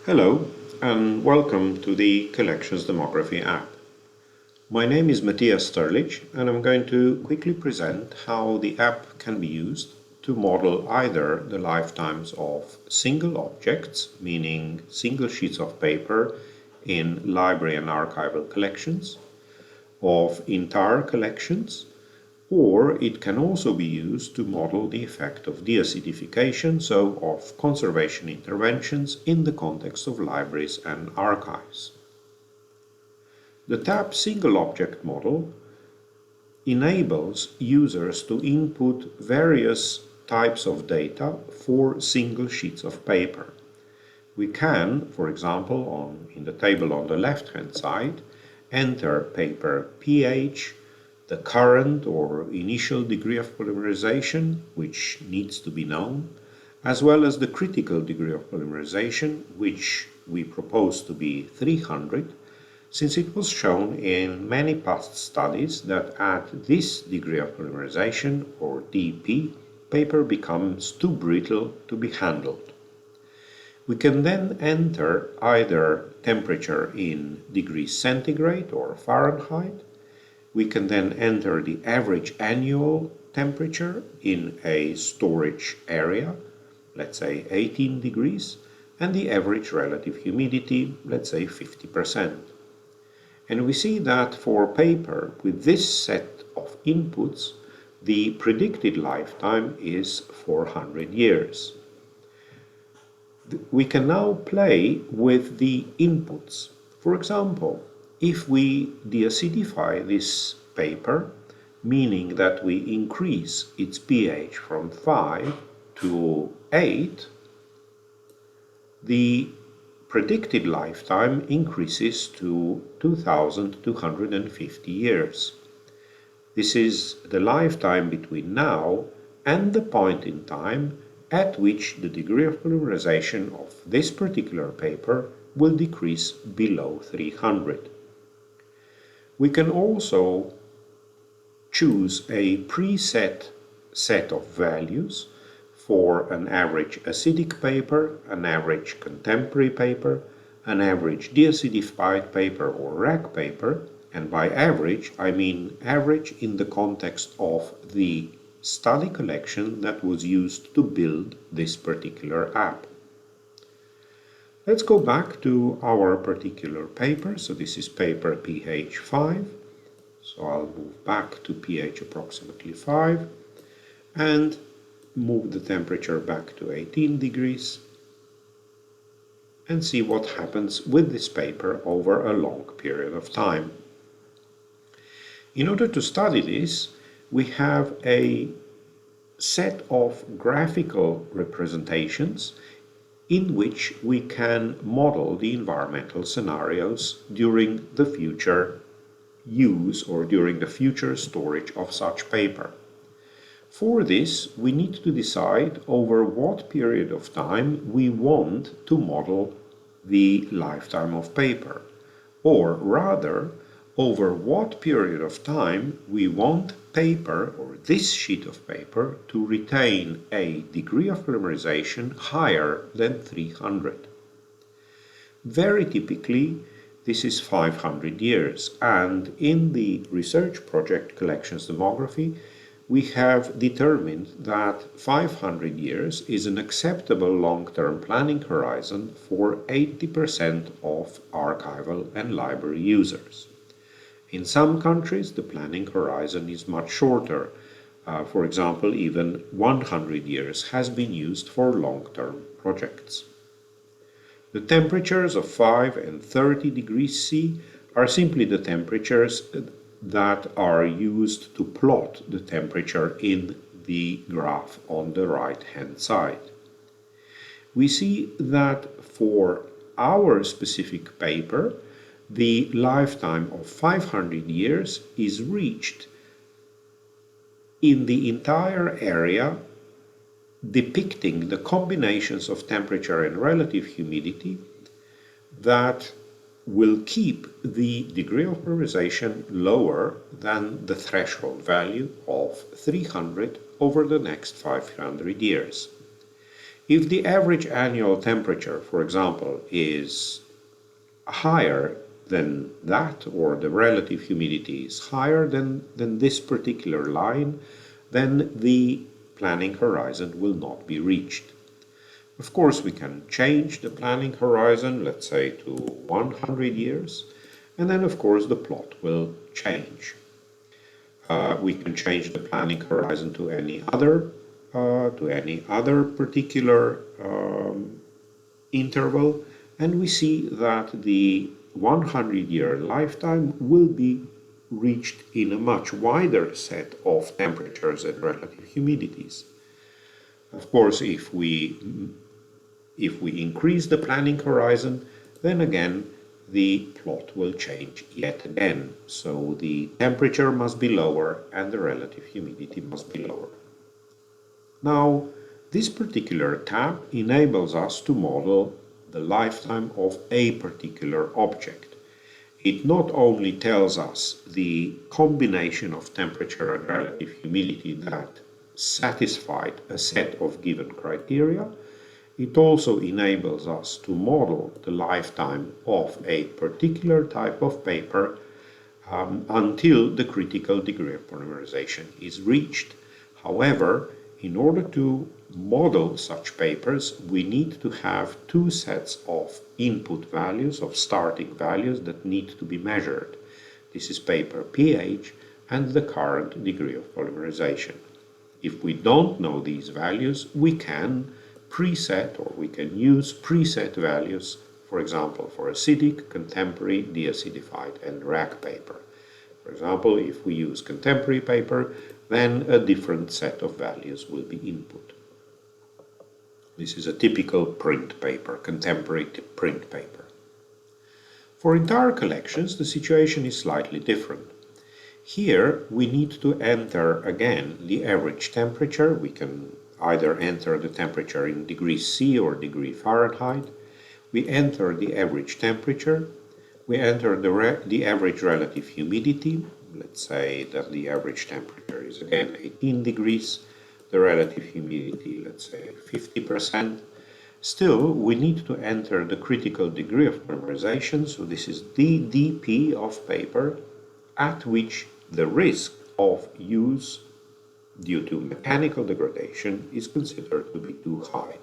Hello and welcome to the Collections Demography app. My name is Matthias Sterlich and I'm going to quickly present how the app can be used to model either the lifetimes of single objects, meaning single sheets of paper in library and archival collections, of entire collections, or it can also be used to model the effect of deacidification, so of conservation interventions in the context of libraries and archives. The TAP single object model enables users to input various types of data for single sheets of paper. We can, for example, in the table on the left-hand side, enter paper pH, the current or initial degree of polymerization, which needs to be known, as well as the critical degree of polymerization, which we propose to be 300, since it was shown in many past studies that at this degree of polymerization, or DP, paper becomes too brittle to be handled. We can then enter either temperature in degrees centigrade or Fahrenheit. We can then enter the average annual temperature in a storage area, let's say 18 degrees, and the average relative humidity, let's say 50%. And we see that for paper with this set of inputs, the predicted lifetime is 400 years. We can now play with the inputs. For example, if we deacidify this paper, meaning that we increase its pH from 5 to 8, the predicted lifetime increases to 2,250 years. This is the lifetime between now and the point in time at which the degree of polymerization of this particular paper will decrease below 300. We can also choose a preset set of values for an average acidic paper, an average contemporary paper, an average deacidified paper or rack paper, and by average I mean average in the context of the study collection that was used to build this particular app. Let's go back to our particular paper. So this is paper pH 5. So I'll move back to pH approximately 5 and move the temperature back to 18 degrees and see what happens with this paper over a long period of time. In order to study this, we have a set of graphical representations in which we can model the environmental scenarios during the future use or during the future storage of such paper. For this, we need to decide over what period of time we want to model the lifetime of paper, or rather, over what period of time we want paper, or this sheet of paper, to retain a degree of polymerization higher than 300. Very typically, this is 500 years, and in the research project Collections Demography, we have determined that 500 years is an acceptable long-term planning horizon for 80% of archival and library users. In some countries, the planning horizon is much shorter. For example, even 100 years has been used for long-term projects. The temperatures of 5 and 30 degrees C are simply the temperatures that are used to plot the temperature in the graph on the right-hand side. We see that for our specific paper, the lifetime of 500 years is reached in the entire area depicting the combinations of temperature and relative humidity that will keep the degree of polymerization lower than the threshold value of 300 over the next 500 years. If the average annual temperature, for example, is higher than that, or the relative humidity is higher than this particular line, then the planning horizon will not be reached. Of course, we can change the planning horizon, let's say to 100 years, and then of course the plot will change. We can change the planning horizon to any other particular interval, and we see that the 100-year lifetime will be reached in a much wider set of temperatures and relative humidities. Of course, if we increase the planning horizon, then again the plot will change yet again. So the temperature must be lower and the relative humidity must be lower. Now, this particular tab enables us to model the lifetime of a particular object. It not only tells us the combination of temperature and relative humidity that satisfied a set of given criteria, it also enables us to model the lifetime of a particular type of paper until the critical degree of polymerization is reached. However, in order to model such papers, we need to have two sets of input values, of starting values that need to be measured. This is paper pH and the current degree of polymerization. If we don't know these values, we can preset, or we can use preset values, for example, for acidic, contemporary, deacidified, and rack paper. For example, if we use contemporary paper, then a different set of values will be input. This is a typical print paper, contemporary print paper. For entire collections, the situation is slightly different. Here, we need to enter again the average temperature. We can either enter the temperature in degrees C or degree Fahrenheit. We enter the average temperature. We enter the average relative humidity. Let's say that the average temperature is again 18 degrees. The relative humidity, let's say 50%. Still, we need to enter the critical degree of polymerization. So this is the dP of paper at which the risk of use due to mechanical degradation is considered to be too high.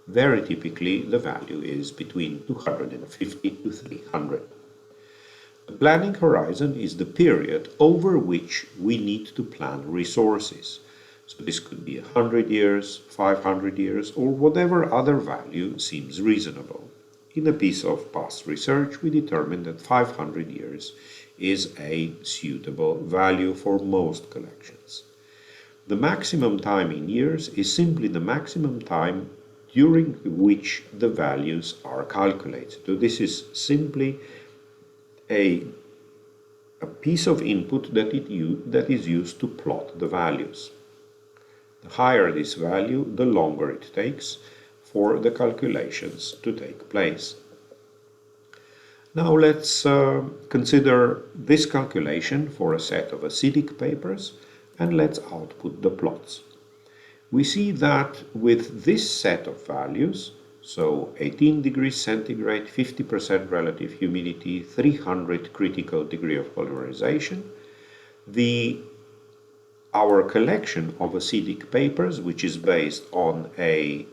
Very typically, the value is between 250 to 300. The planning horizon is the period over which we need to plan resources. So this could be 100 years, 500 years, or whatever other value seems reasonable. In a piece of past research, we determined that 500 years is a suitable value for most collections. The maximum time in years is simply the maximum time during which the values are calculated. So this is simply a piece of input that is used to plot the values. The higher this value, the longer it takes for the calculations to take place. Now let's consider this calculation for a set of acidic papers, and let's output the plots. We see that with this set of values, so 18 degrees centigrade, 50% relative humidity, 300 critical degree of polymerization, our collection of acidic papers, which is based on a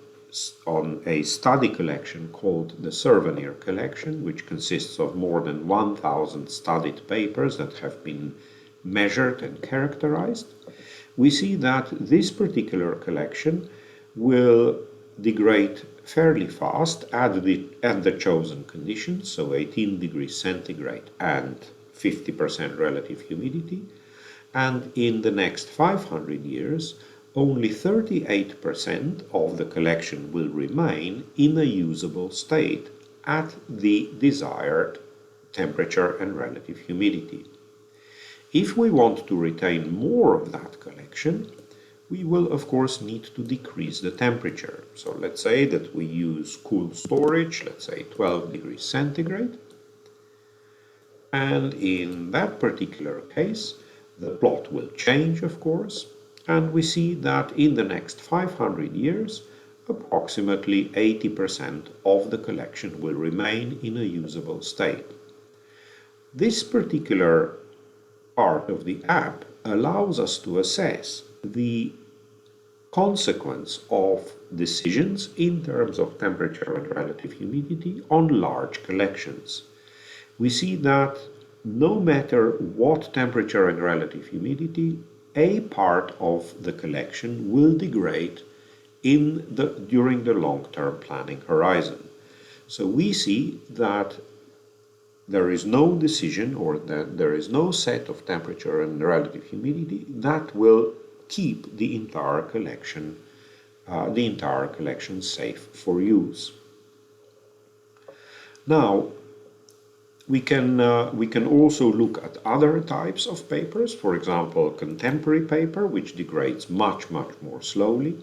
study collection called the Souvenir collection, which consists of more than 1,000 studied papers that have been measured and characterized, we see that this particular collection will degrade fairly fast at the chosen conditions, so 18 degrees centigrade and 50% relative humidity, and in the next 500 years only 38% of the collection will remain in a usable state at the desired temperature and relative humidity. If we want to retain more of that collection, we will of course need to decrease the temperature. So let's say that we use cool storage, let's say 12 degrees centigrade. And in that particular case, the plot will change, of course, and we see that in the next 500 years, approximately 80% of the collection will remain in a usable state. This particular part of the app allows us to assess the consequence of decisions in terms of temperature and relative humidity on large collections. We see that no matter what temperature and relative humidity, a part of the collection will degrade during the long-term planning horizon. So we see that there is no decision, or that there is no set of temperature and relative humidity that will keep the entire collection safe for use. Now, we can also look at other types of papers, for example, contemporary paper, which degrades much more slowly.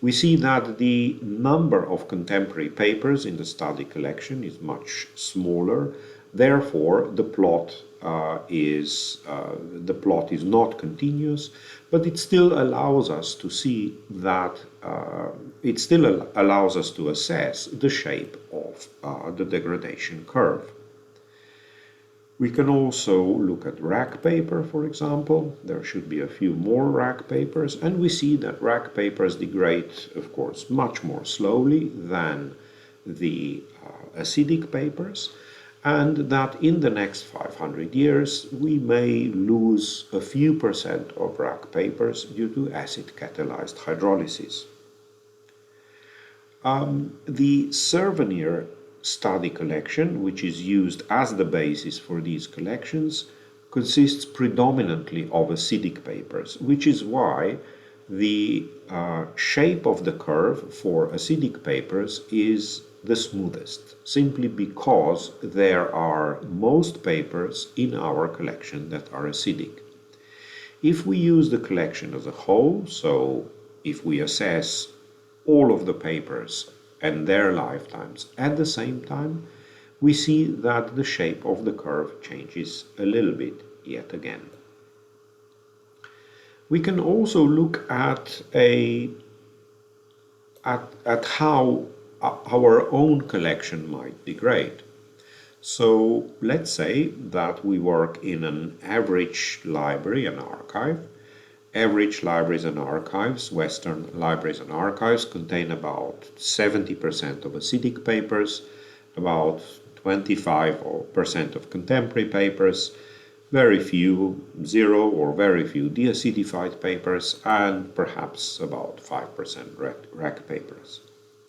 We see that the number of contemporary papers in the study collection is much smaller. Therefore, the plot is not continuous, but it still allows us to see that it still allows us to assess the shape of the degradation curve. We can also look at rack paper, for example. There should be a few more rack papers, and we see that rack papers degrade, of course, much more slowly than the acidic papers, and that in the next 500 years we may lose a few percent of rack papers due to acid-catalyzed hydrolysis. The Souvenir study collection, which is used as the basis for these collections, consists predominantly of acidic papers, which is why the shape of the curve for acidic papers is the smoothest, simply because there are most papers in our collection that are acidic. If we use the collection as a whole, so if we assess all of the papers and their lifetimes at the same time, we see that the shape of the curve changes a little bit yet again. We can also look at how our own collection might degrade. So let's say that we work in an average library and archive. Average libraries and archives, Western libraries and archives, contain about 70% of acidic papers, about 25% of contemporary papers, very few, zero or very few deacidified papers, and perhaps about 5% rack papers.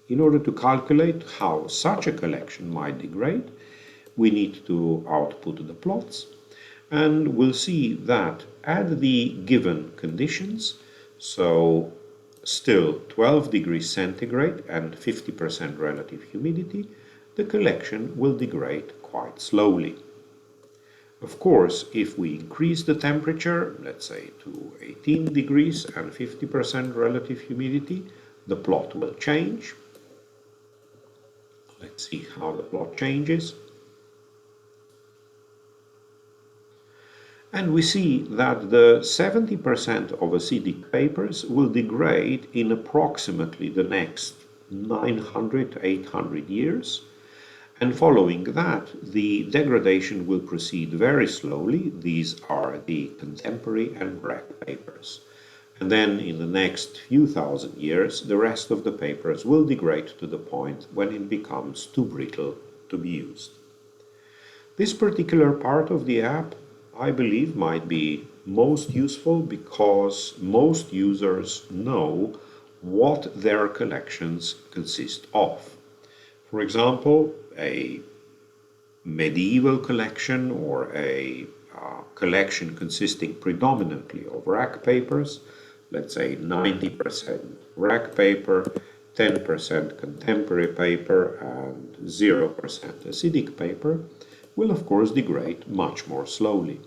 In order to calculate how such a collection might degrade, we need to output the plots, and we'll see that at the given conditions, so still 12 degrees centigrade and 50% relative humidity, the collection will degrade quite slowly. Of course, if we increase the temperature, let's say to 18 degrees and 50% relative humidity, the plot will change. Let's see how the plot changes. And we see that the 70% of acidic papers will degrade in approximately the next 900 to 800 years. And following that, the degradation will proceed very slowly. These are the contemporary and rack papers. And then in the next few thousand years, the rest of the papers will degrade to the point when it becomes too brittle to be used. This particular part of the app, I believe, might be most useful because most users know what their collections consist of. For example, a medieval collection or a collection consisting predominantly of rack papers, let's say 90% rack paper, 10% contemporary paper, and 0% acidic paper, will of course degrade much more slowly.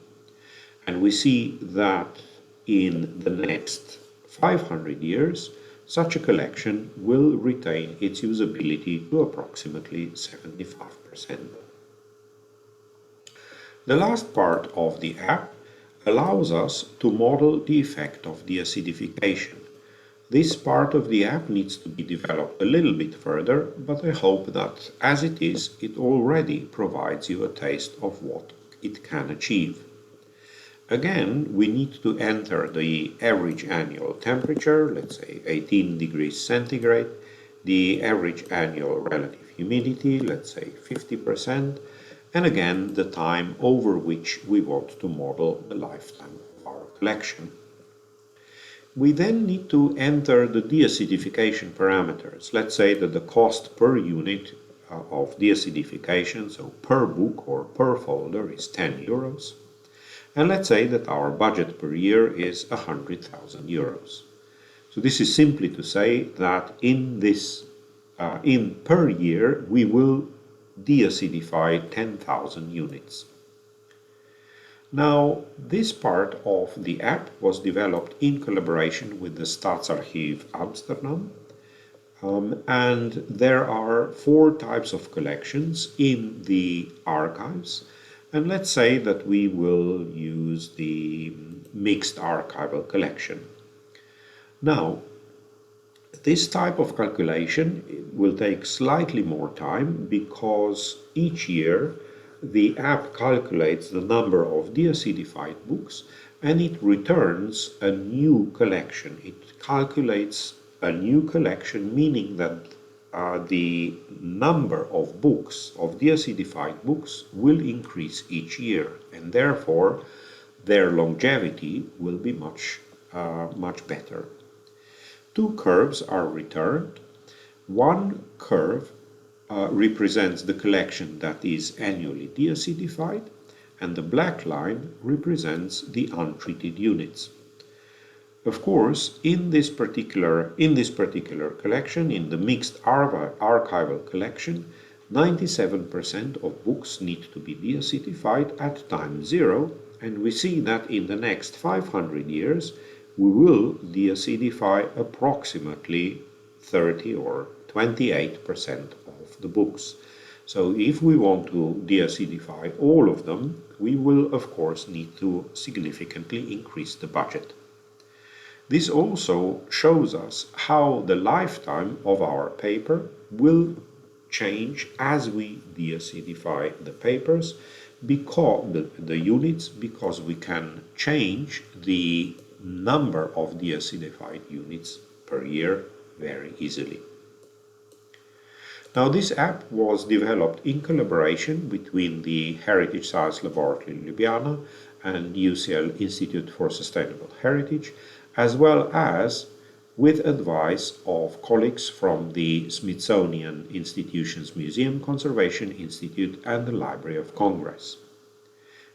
And we see that in the next 500 years, such a collection will retain its usability to approximately 75%. The last part of the app allows us to model the effect of deacidification. This part of the app needs to be developed a little bit further, but I hope that as it is, it already provides you a taste of what it can achieve. Again, we need to enter the average annual temperature, let's say 18 degrees centigrade, the average annual relative humidity, let's say 50%, and again the time over which we want to model the lifetime of our collection. We then need to enter the deacidification parameters. Let's say that the cost per unit of deacidification, so per book or per folder, is 10 euros. And let's say that our budget per year is 100,000 euros. So this is simply to say that in per year we will deacidify 10,000 units. Now, this part of the app was developed in collaboration with the Staatsarchiv Amsterdam, and there are 4 types of collections in the archives, and let's say that we will use the mixed archival collection. Now, this type of calculation will take slightly more time because each year the app calculates the number of deacidified books and it returns a new collection. It calculates a new collection, meaning that the number of books, of deacidified books, will increase each year, and therefore their longevity will be much better. 2 curves are returned. One curve represents the collection that is annually deacidified, and the black line represents the untreated units. Of course, in this particular collection, in the mixed archival collection, 97% of books need to be deacidified at time 0, and we see that in the next 500 years we will deacidify approximately 30 or 28% of the books. So if we want to deacidify all of them, we will of course need to significantly increase the budget. This also shows us how the lifetime of our paper will change as we deacidify the papers, because the units, because we can change the number of deacidified units per year very easily. Now, this app was developed in collaboration between the Heritage Science Laboratory in Ljubljana and UCL Institute for Sustainable Heritage, as well as with advice of colleagues from the Smithsonian Institution's Museum Conservation Institute and the Library of Congress.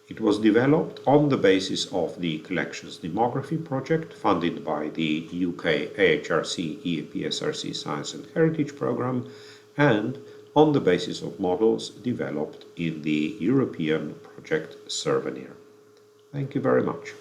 It was developed on the basis of the Collections Demography project funded by the UK AHRC EAPSRC Science and Heritage Programme, and on the basis of models developed in the European project Souvenir. Thank you very much.